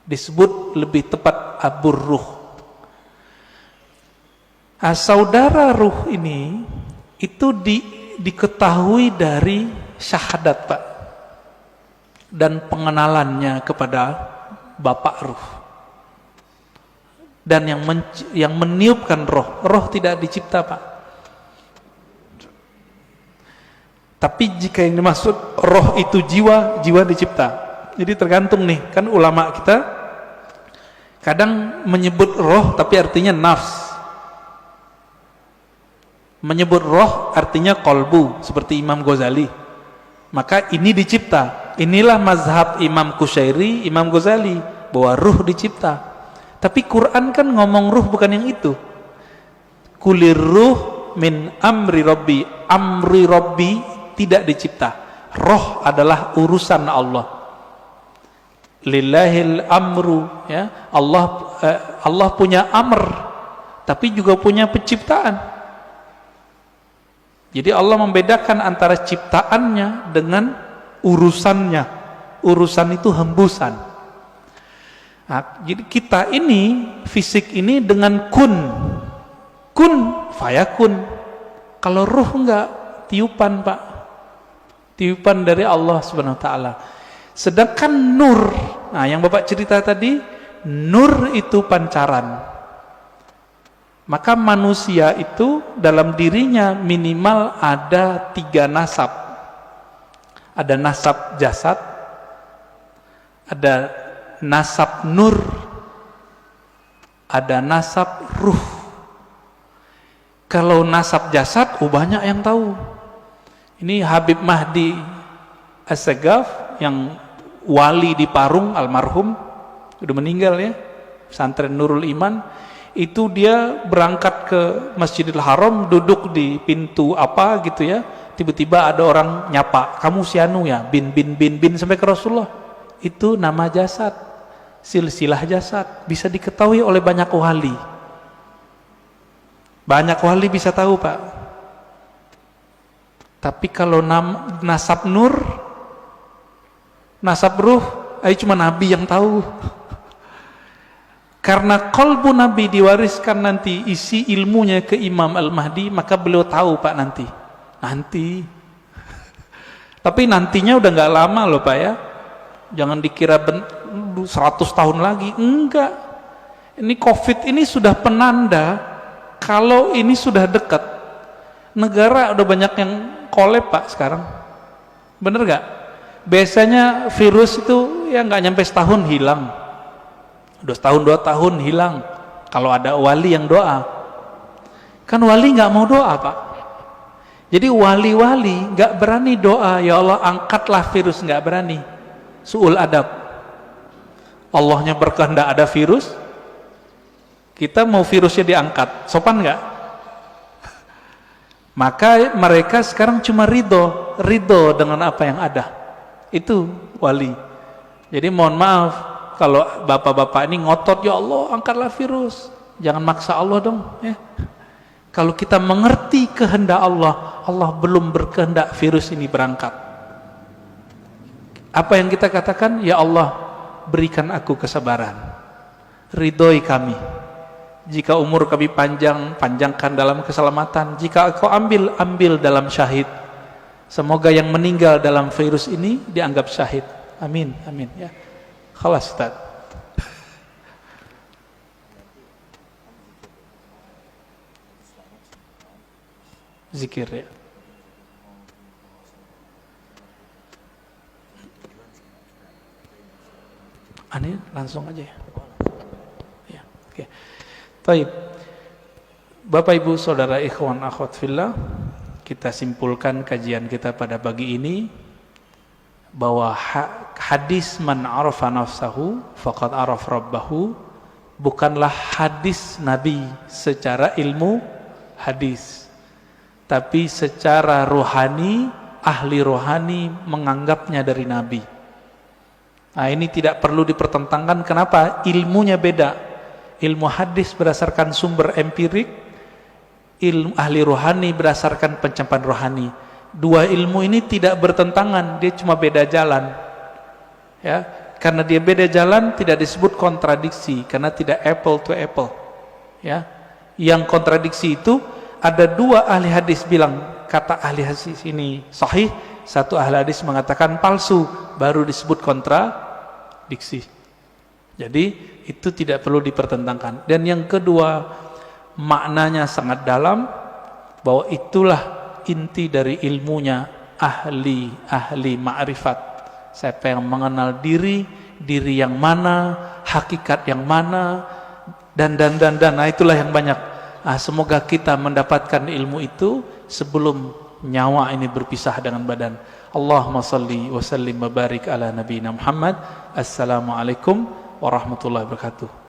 Disebut lebih tepat abur ruh. Saudara ruh ini itu diketahui dari syahadat, Pak, dan pengenalannya kepada Bapak ruh. Dan yang meniupkan roh tidak dicipta, Pak. Tapi jika yang dimaksud roh itu jiwa dicipta. Jadi tergantung nih, kan ulama kita kadang menyebut roh tapi artinya nafs. Menyebut roh artinya kolbu, seperti Imam Ghazali. Maka ini dicipta. Inilah mazhab Imam Qushairi, Imam Ghazali, bahwa ruh dicipta. Tapi Quran kan ngomong ruh bukan yang itu. Kulir ruh min amri rabbi. Amri rabbi tidak dicipta. Roh adalah urusan Allah. Lillahil amru, ya. Allah punya amr, tapi juga punya penciptaan. Jadi Allah membedakan antara ciptaannya dengan urusannya. Urusan itu hembusan. Nah, jadi kita ini, fisik ini dengan kun fayakun. Kalau ruh enggak, tiupan, Pak. Tiupan dari Allah Subhanahu wa taala. Sedangkan nur, nah yang Bapak cerita tadi, nur itu pancaran. Maka manusia itu dalam dirinya minimal ada 3 nasab. Ada nasab jasad, ada nasab nur, ada nasab ruh. Kalau nasab jasad, banyak yang tahu. Ini Habib Mahdi As-Sagaf yang wali di Parung, almarhum, udah meninggal ya, pesantren Nurul Iman. Itu dia berangkat ke Masjidil Haram, duduk di pintu apa gitu ya, tiba-tiba ada orang nyapa, kamu si anu ya, bin sampai ke Rasulullah. Itu nama jasad, silsilah jasad, bisa diketahui oleh banyak wali. Banyak wali bisa tahu, Pak. Tapi kalau nasab nur, nasab ruh, cuma Nabi yang tahu. Karena kalbu Nabi diwariskan nanti isi ilmunya ke Imam Al-Mahdi, maka beliau tahu, Pak, nanti. Tapi nantinya udah nggak lama loh, Pak, ya. Jangan dikira 100 tahun lagi, enggak. Ini COVID ini sudah penanda kalau ini sudah dekat. Negara udah banyak yang kolab, Pak, sekarang. Bener nggak? Biasanya virus itu ya nggak nyampe setahun hilang. Udah setahun 2 tahun hilang. Kalau ada wali yang doa, kan wali nggak mau doa, Pak. Jadi wali-wali nggak berani doa, ya Allah angkatlah virus, nggak berani. Su'ul adab. Allahnya berkehendak ada virus, kita mau virusnya diangkat, sopan nggak? Maka mereka sekarang cuma ridho dengan apa yang ada. Itu wali. Jadi mohon maaf kalau bapak-bapak ini ngotot, ya Allah angkatlah virus, jangan maksa Allah dong ya. Kalau kita mengerti kehendak Allah, Allah belum berkehendak virus ini berangkat. Apa yang kita katakan? Ya Allah berikan aku kesabaran, ridhoi kami. Jika umur kami panjangkan dalam keselamatan. Jika Engkau ambil dalam syahid. Semoga yang meninggal dalam virus ini dianggap syahid. Amin, amin ya. Khalas, Ustaz. Zikir ya. Ini langsung aja ya. Ya, oke. Baik. Bapak Ibu Saudara ikhwan akhwat fillah, kita simpulkan kajian kita pada pagi ini bahwa hadis man arafa nafsahu faqad araf rabbahu bukanlah hadis Nabi secara ilmu hadis, tapi secara rohani, ahli rohani menganggapnya dari Nabi. Nah, ini tidak perlu dipertentangkan. Kenapa? Ilmunya beda. Ilmu hadis berdasarkan sumber empirik, ilmu ahli rohani berdasarkan pencapaian rohani. Dua ilmu ini tidak bertentangan, dia cuma beda jalan. Ya, Karena dia beda jalan tidak disebut kontradiksi, karena tidak apple to apple. Ya, yang kontradiksi itu ada dua ahli hadis bilang kata ahli hadis ini sahih, satu ahli hadis mengatakan palsu, baru disebut kontradiksi. Jadi itu tidak perlu dipertentangkan. Dan yang kedua, maknanya sangat dalam, bahwa itulah inti dari ilmunya ahli ma'rifat. Siapa yang mengenal diri yang mana, hakikat yang mana, dan nah itulah yang banyak. Semoga kita mendapatkan ilmu itu sebelum nyawa ini berpisah dengan badan. Allahumma salli wa sallim wa barik ala nabiyina Muhammad. Assalamualaikum warahmatullahi wabarakatuh.